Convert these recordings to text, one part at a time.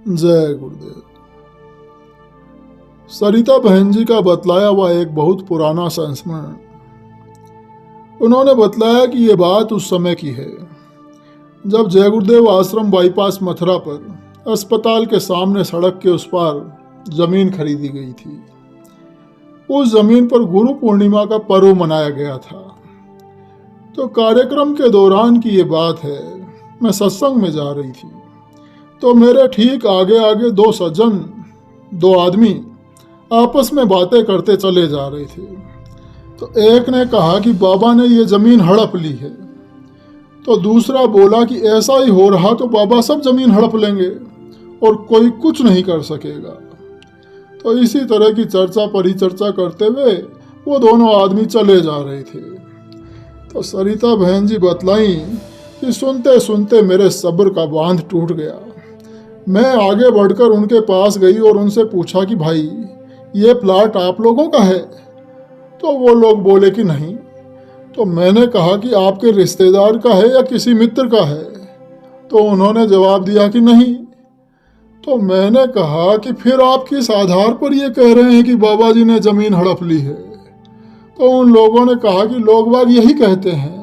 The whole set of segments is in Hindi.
जय गुरुदेव। सरिता बहन जी का बतलाया हुआ एक बहुत पुराना संस्मरण। उन्होंने बतलाया कि ये बात उस समय की है जब जय गुरुदेव आश्रम बाईपास मथुरा पर अस्पताल के सामने सड़क के उस पार जमीन खरीदी गई थी। उस जमीन पर गुरु पूर्णिमा का पर्व मनाया गया था। तो कार्यक्रम के दौरान की ये बात है, मैं सत्संग में जा रही थी तो मेरे ठीक आगे आगे दो आदमी आपस में बातें करते चले जा रहे थे। तो एक ने कहा कि बाबा ने ये ज़मीन हड़प ली है, तो दूसरा बोला कि ऐसा ही हो रहा तो बाबा सब ज़मीन हड़प लेंगे और कोई कुछ नहीं कर सकेगा। तो इसी तरह की चर्चा परिचर्चा करते हुए वो दोनों आदमी चले जा रहे थे। तो सरिता बहन जी बतलाई कि सुनते सुनते मेरे सब्र का बांध टूट गया। मैं आगे बढ़कर उनके पास गई और उनसे पूछा कि भाई ये प्लाट आप लोगों का है? तो वो लोग बोले कि नहीं। तो मैंने कहा कि आपके रिश्तेदार का है या किसी मित्र का है? तो उन्होंने जवाब दिया कि नहीं। तो मैंने कहा कि फिर आप किस आधार पर ये कह रहे हैं कि बाबा जी ने ज़मीन हड़प ली है? तो उन लोगों ने कहा कि लोग बाग यही कहते हैं।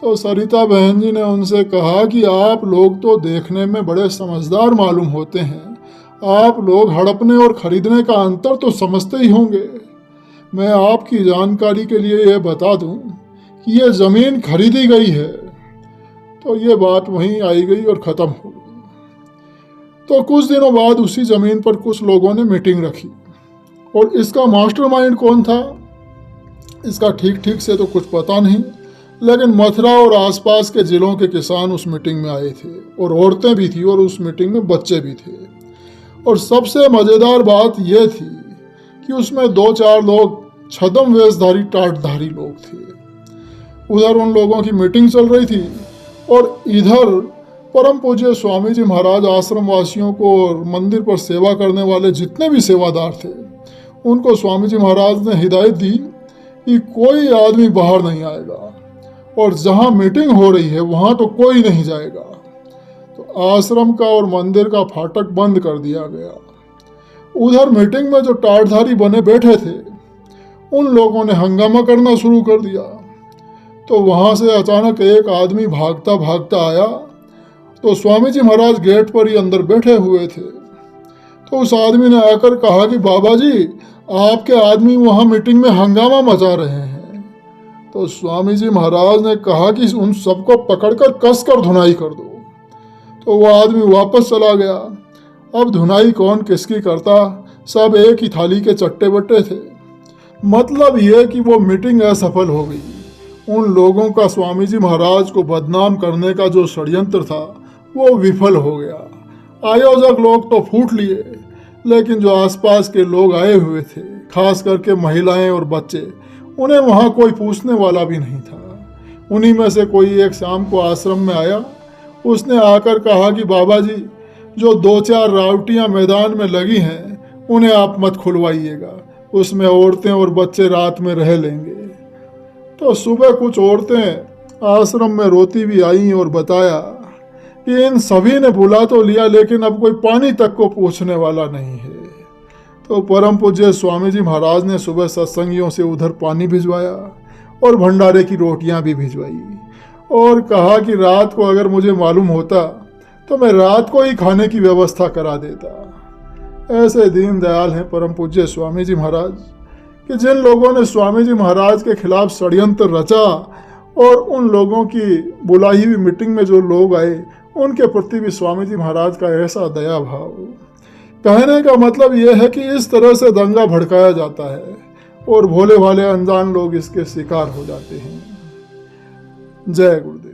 तो सरिता बहन जी ने उनसे कहा कि आप लोग तो देखने में बड़े समझदार मालूम होते हैं, आप लोग हड़पने और खरीदने का अंतर तो समझते ही होंगे। मैं आपकी जानकारी के लिए यह बता दूं कि यह ज़मीन खरीदी गई है। तो ये बात वहीं आई गई और ख़त्म हो गई। तो कुछ दिनों बाद उसी ज़मीन पर कुछ लोगों ने मीटिंग रखी और इसका मास्टरमाइंड कौन था इसका ठीक से तो कुछ पता नहीं, लेकिन मथुरा और आसपास के ज़िलों के किसान उस मीटिंग में आए थे और औरतें भी थी और उस मीटिंग में बच्चे भी थे। और सबसे मज़ेदार बात यह थी कि उसमें 2-4 लोग छद्म वेशधारी टाटधारी लोग थे। उधर उन लोगों की मीटिंग चल रही थी और इधर परम पूज्य स्वामी जी महाराज आश्रम वासियों को और मंदिर पर सेवा करने वाले जितने भी सेवादार थे उनको स्वामी जी महाराज ने हिदायत दी कि कोई आदमी बाहर नहीं आएगा और जहाँ मीटिंग हो रही है वहाँ तो कोई नहीं जाएगा। तो आश्रम का और मंदिर का फाटक बंद कर दिया गया। उधर मीटिंग में जो टाटधारी बने बैठे थे उन लोगों ने हंगामा करना शुरू कर दिया। तो वहाँ से अचानक एक आदमी भागता भागता आया। तो स्वामी जी महाराज गेट पर ही अंदर बैठे हुए थे। तो उस आदमी ने आकर कहा कि बाबा जी आपके आदमी वहाँ मीटिंग में हंगामा मचा रहे हैं। तो स्वामी जी महाराज ने कहा कि उन सबको पकड़कर कसकर धुनाई कर दो। तो वो आदमी वापस चला गया। अब धुनाई कौन किसकी करता, सब एक ही थाली के चट्टे बट्टे थे। मतलब ये कि वो मीटिंग असफल हो गई। उन लोगों का स्वामी जी महाराज को बदनाम करने का जो षड्यंत्र था वो विफल हो गया। आयोजक लोग तो फूट लिए, लेकिन जो आसपास के लोग आए हुए थे, खास करके महिलाएं और बच्चे, उन्हें वहाँ कोई पूछने वाला भी नहीं था। उन्हीं में से कोई एक शाम को आश्रम में आया। उसने आकर कहा कि बाबा जी जो 2-4 रावटियाँ मैदान में लगी हैं उन्हें आप मत खुलवाइएगा, उसमें औरतें और बच्चे रात में रह लेंगे। तो सुबह कुछ औरतें आश्रम में रोती भी आईं और बताया कि इन सभी ने बुला तो लिया लेकिन अब कोई पानी तक को पूछने वाला नहीं है। तो परम पूज्य स्वामी जी महाराज ने सुबह सत्संगियों से उधर पानी भिजवाया और भंडारे की रोटियां भी भिजवाई और कहा कि रात को अगर मुझे मालूम होता तो मैं रात को ही खाने की व्यवस्था करा देता। ऐसे दीन दयाल हैं परम पूज्य स्वामी जी महाराज कि जिन लोगों ने स्वामी जी महाराज के खिलाफ षड्यंत्र रचा और उन लोगों की बुलाई हुई मीटिंग में जो लोग आए उनके प्रति भी स्वामी जी महाराज का ऐसा दया भाव। कहने का मतलब यह है कि इस तरह से दंगा भड़काया जाता है और भोले भाले अनजान लोग इसके शिकार हो जाते हैं। जय गुरुदेव।